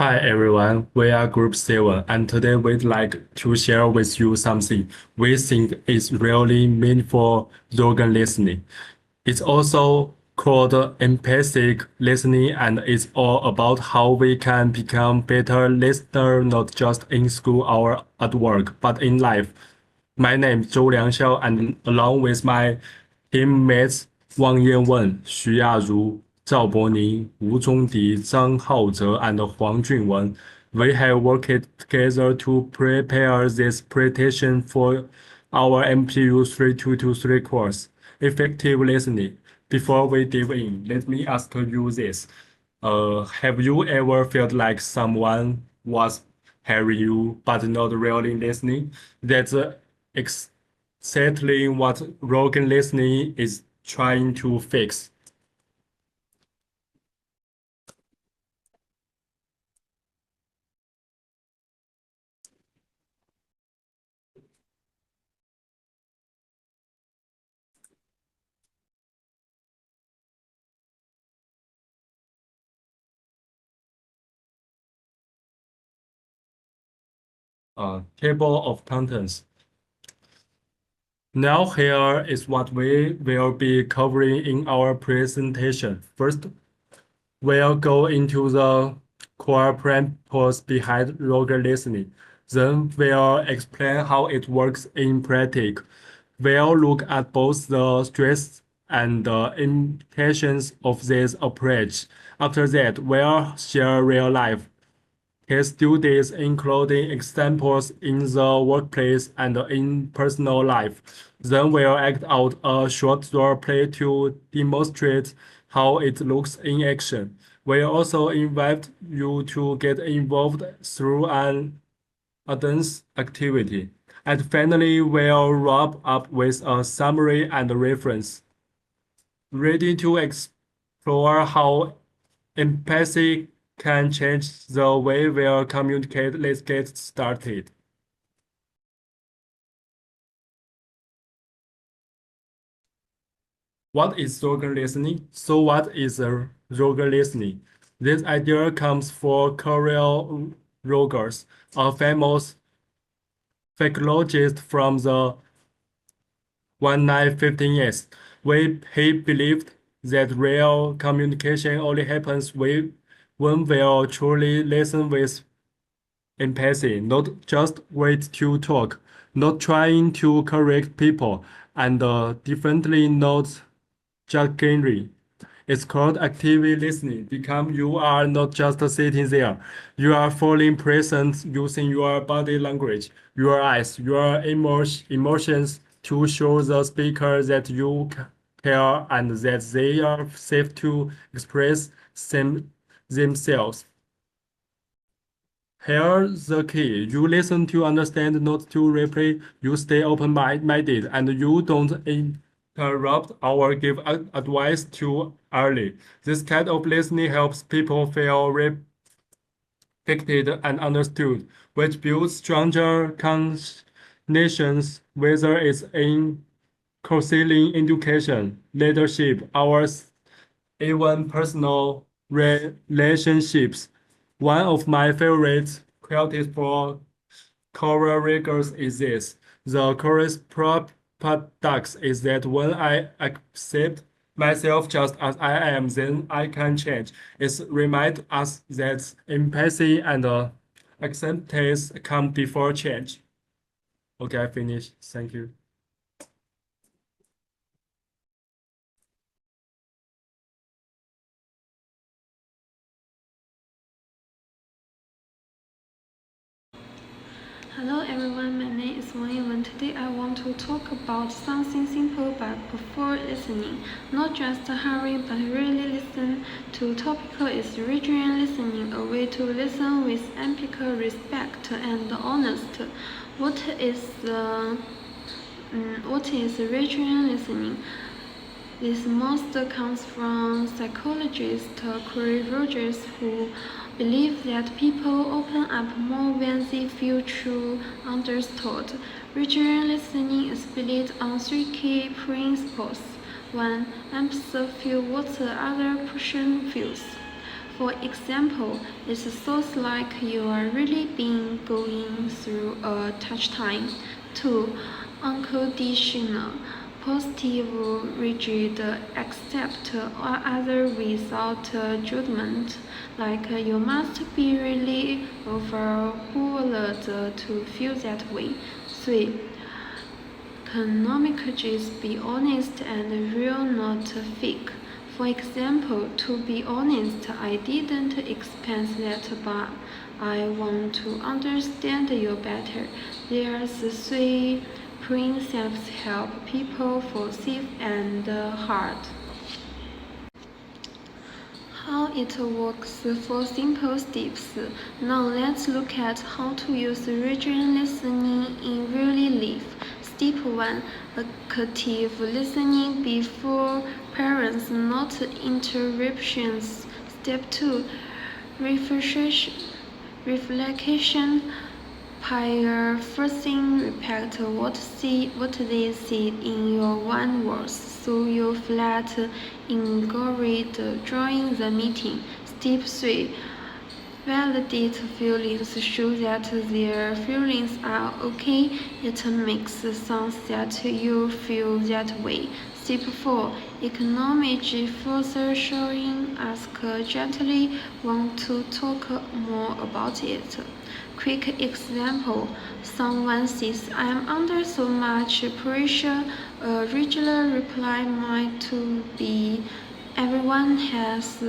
Hi everyone, we are Group 7 and today we'd like to share with you something we think is really meaningful organ listening. It's also called empathic listening and it's all about how we can become better listeners not just in school or at work, but in life. My name is Xiao and along with my teammates Wang Yan Wen, Zhao Bo Ning, Zongdi, Zhang Hao Zhe, and Huang Jun Wen, we have worked together to prepare this presentation for our MPU 3223 course, Effective Listening. Before we dive in, let me ask you this. Have you ever felt like someone was hearing you but not really listening? That's exactly what broken listening is trying to fix. Table of contents. Now here is what we will be covering in our presentation. First, we'll go into the core principles behind logger listening. Then we'll explain how it works in practice. We'll look at both the strengths and the implications of this approach. After that, we'll share real-life case studies including examples in the workplace and in personal life. Then we'll act out a short role play to demonstrate how it looks in action. We also invite you to get involved through an audience activity. And finally, we'll wrap up with a summary and reference. Ready to explore how empathy can change the way we communicate. Let's get started. What is slogan listening? So what is a slogan listening? This idea comes from Carl Rogers, a famous psychologist from the 1915s, where he believed that real communication only happens when we truly listen with empathy, not just wait to talk, not trying to correct people, and definitely not judgingly. It's called active listening. Become you are not just sitting there. You are fully present using your body language, your eyes, your emotions to show the speaker that you care and that they are safe to express themselves. Here's the key. You listen to understand, not to replay. You stay open-minded, and you don't interrupt or give advice too early. This kind of listening helps people feel respected and understood, which builds stronger connections, whether it's in counseling, education, leadership, or even personal relationships. One of my favorite qualities for cover riggers is this. The chorus paradox is that when I accept myself just as I am, then I can change. It reminds us that empathy and acceptance come before change. Okay, I finished. Thank you. Hello everyone, my name is Wang Yan Wen. Today I want to talk about something simple but before listening. Not just hearing but really listen. To topic is Rogerian listening, a way to listen with empathy, respect and honest. What is Rogerian listening? This most comes from psychologist Corey Rogers, who believe that people open up more when they feel truly understood. Rogerian listening is built on three key principles. One, empathy, feel what the other person feels. For example, it sounds like you are really been going through a tough time. 2. Unconditional, positive, rigid, accept other without judgment. Like you must be really overwhelmed to feel that way. 3. Economic just be honest and real, not fake. For example, to be honest, I didn't expect that, but I want to understand you better. There's 3 principles help people feel safe and hard. How it works for simple steps. Now let's look at how to use Rogerian listening in real life. Step 1. Active listening before parents, not interruptions. Step 2. Reflection. Paraphrasing, repeat what they said in your own words, so you flat encourage during the meeting. Step 3. Validate feelings, show that their feelings are okay. It makes sense that you feel that way. Step 4. Acknowledge further showing. Ask gently, want to talk more about it. Quick example. Someone says, I'm under so much pressure. A regular reply might be, everyone has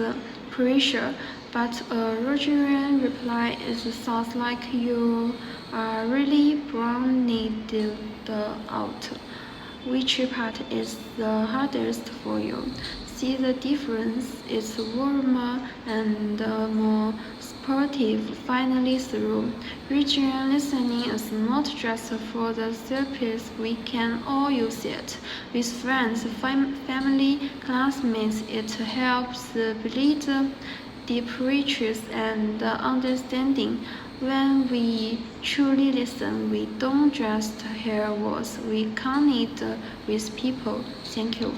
pressure. But a Rogerian reply sounds like you are really browning it out. Which part is the hardest for you? See the difference? It's warmer and more supportive. Finally, through Rogerian listening is not just for the therapist. We can all use it with friends, family, classmates. It helps build deep riches and understanding. When we truly listen, we don't just hear words, we connect with people. Thank you.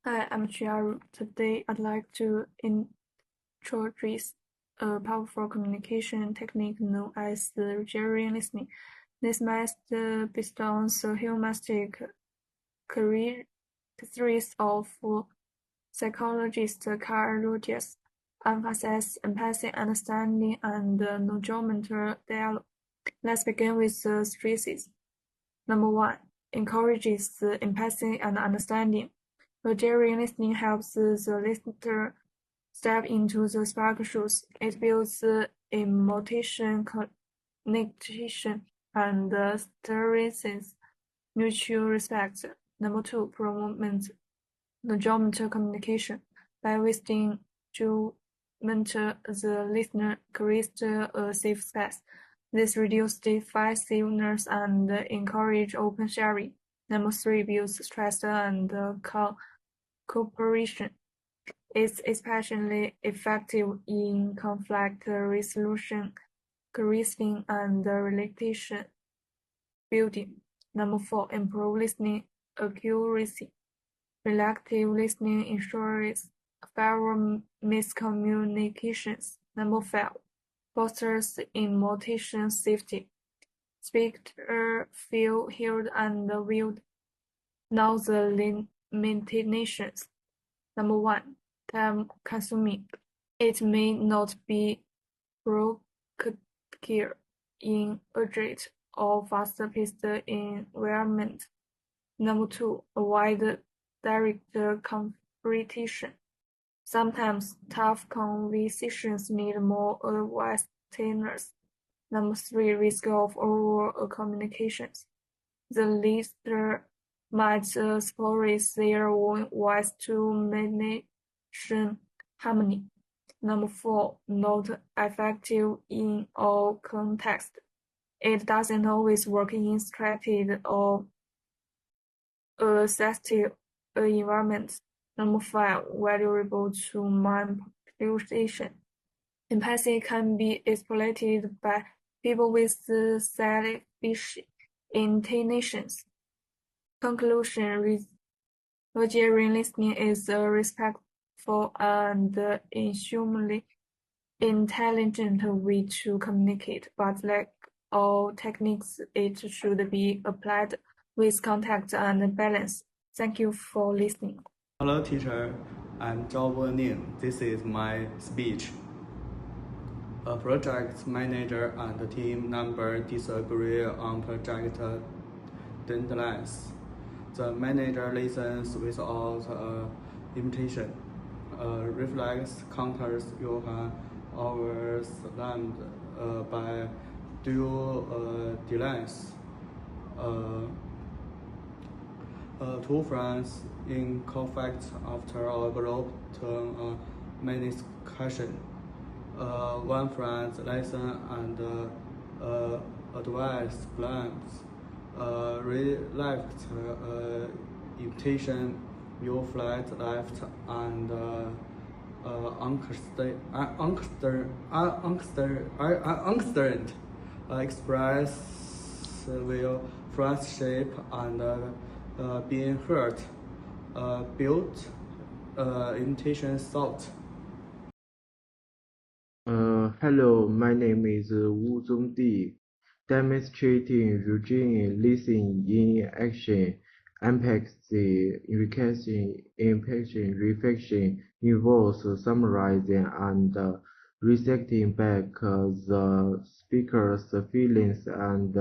Hi, I'm Xiao. Today, I'd like to introduce a powerful communication technique known as the Rogerian listening. This method based on the humanistic characteristics of psychologist Carl Rogers, emphasizes empathy, understanding, and non-judgmental dialogue. Let's begin with the stresses. Number 1. Encourages the empathy and understanding. Rogerian listening helps the listener step into the spark shoes. It builds emotion, connection, and strengthens mutual respect. Number 2. Promotes non-judgmental communication. By wasting judgment, the listener creates a safe space. This reduces defensiveness and encourages open sharing. Number 3. Builds trust and cooperation. It's especially effective in conflict resolution, grasping, and relation building. Number 4. Improve listening accuracy. Selective listening ensures fewer miscommunications. Number 5. Fosters emotion safety. Speakers feel heard and viewed. Now the limitations. Number 1. Time consuming. It may not be practical in urgent or fast-paced environment. Number 2. Avoid direct confrontation. Sometimes tough conversations need more awareness. Number 3. Risk of oral communications. The listener might suppress their own voice to maintain harmony. Number 4. Not effective in all contexts. It doesn't always work in structured or sensitive environments. Number 5. Valuable to manipulation. Empathy can be exploited by people with selfish intentions. Conclusion: Rogerian listening is respectful and inhumanly intelligent way to communicate, but like all techniques, it should be applied with context and balance. Thank you for listening. Hello, teacher. I'm Zhao Bo Ning. This is my speech. A project manager and team member disagree on project deadlines. The manager listens without imitation, reflects, counters Johan overwhelmed by due delays. Two friends in conflict after a group turn many discussion. One friend listen and advise blames. Reflect imitation, you flat left and understand express will flash shape and being hurt, build imitation thought. Hello, my name is Zongdi, demonstrating Rogerian listening in action. Empathic reflection involves summarizing and reflecting back the speaker's feelings and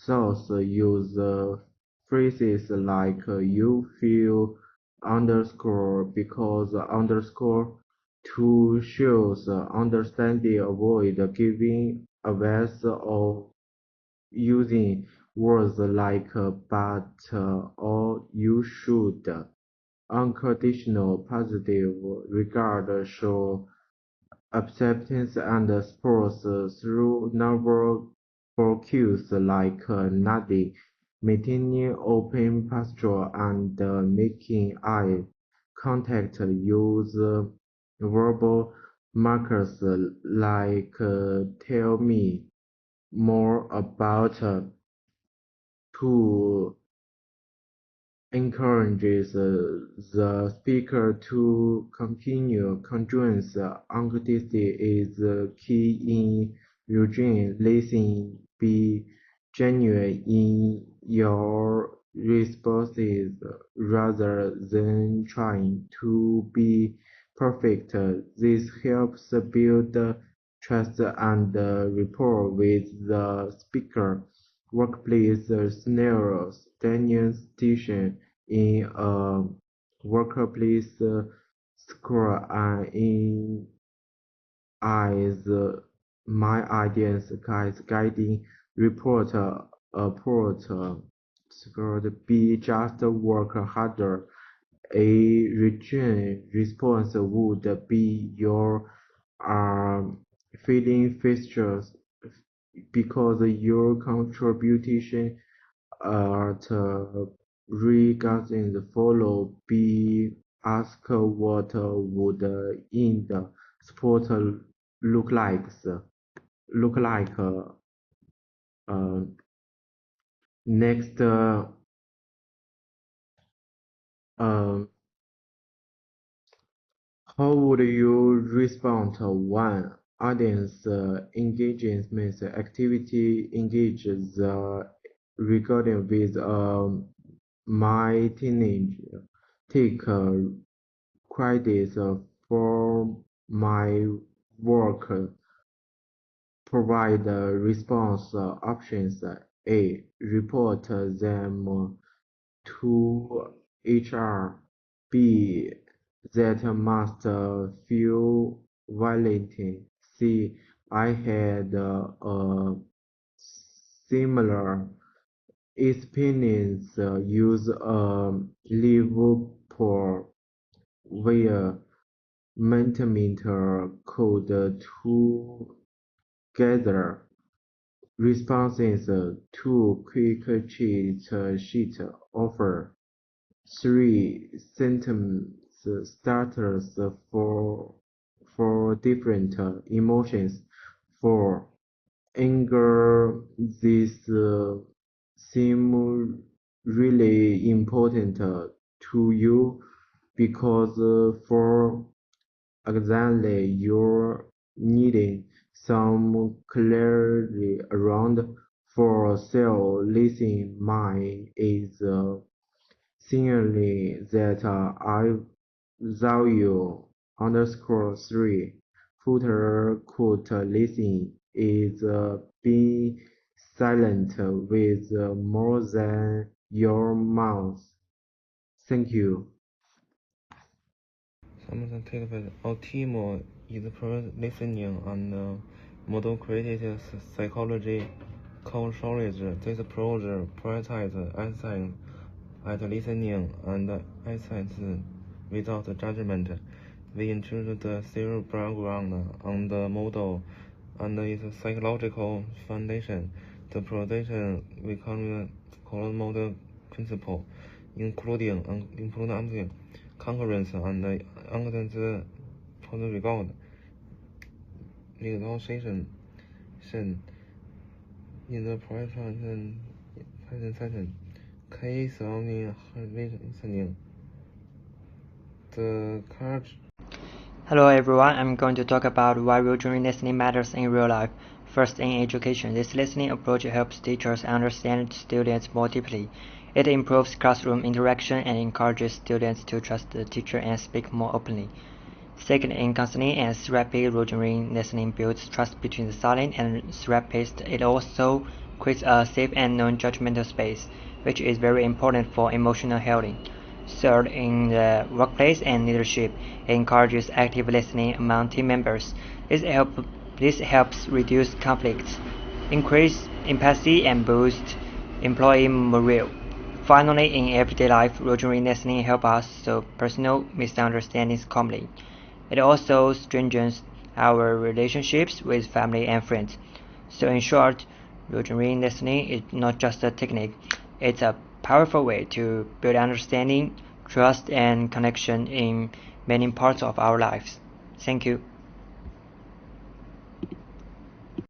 thoughts. Use phrases like you feel underscore because underscore to show understanding, avoid giving advice or using words like but or you should. Unconditional positive regard show acceptance and support through nonverbal cues like nodding, maintaining open posture, and making eye contact. Use verbal markers like tell me more about to encourages the speaker to continue. Congruence honesty is key in Eugene listening. Be genuine in your responses rather than trying to be perfect. This helps build trust and rapport with the speaker. Workplace scenarios. Daniel station in a workplace score in eyes my ideas guiding report apport scored B just work harder. A return response would be your feeling features because your contribution to regarding the follow be ask what would in the sport look like look like uh, next um how would you respond to one audience engagement activity engages regarding with my teenage take credit for my work provide response options A. Report them to HR. B. That must feel violating. C. I had a similar experience. Use Liverpool via Mentimeter code to gather responses to quick cheat sheet offer. 3 sentence starters for different emotions. 4 anger. This seem really important to you because for example, your needing some clarity around for self-listening. Mine is sincerely that I value _3 footer could listen is being silent with more than your mouth. Thank you. Something take our team is listening and model created psychology culturally. This approach prioritizes essence at listening and essence without judgment. We introduce the theory background on the model and its psychological foundation. The projection we call model principle, including empathic, concurrence, and unconscious post-regard, negotiation in the present session. Case of listening. The courage. Hello everyone, I'm going to talk about why Rogerian listening matters in real life. First, in education, this listening approach helps teachers understand students more deeply. It improves classroom interaction and encourages students to trust the teacher and speak more openly. Second, in counseling and therapy, Rogerian listening builds trust between the silent and therapist. It also creates a safe and non-judgmental space, which is very important for emotional healing. Third, in the workplace and leadership, it encourages active listening among team members. This helps reduce conflicts, increase empathy, and boost employee morale. Finally, in everyday life, Rogerian listening helps us solve personal misunderstandings calmly. It also strengthens our relationships with family and friends. So in short, Rogerian listening is not just a technique, it's a powerful way to build understanding, trust, and connection in many parts of our lives. Thank you.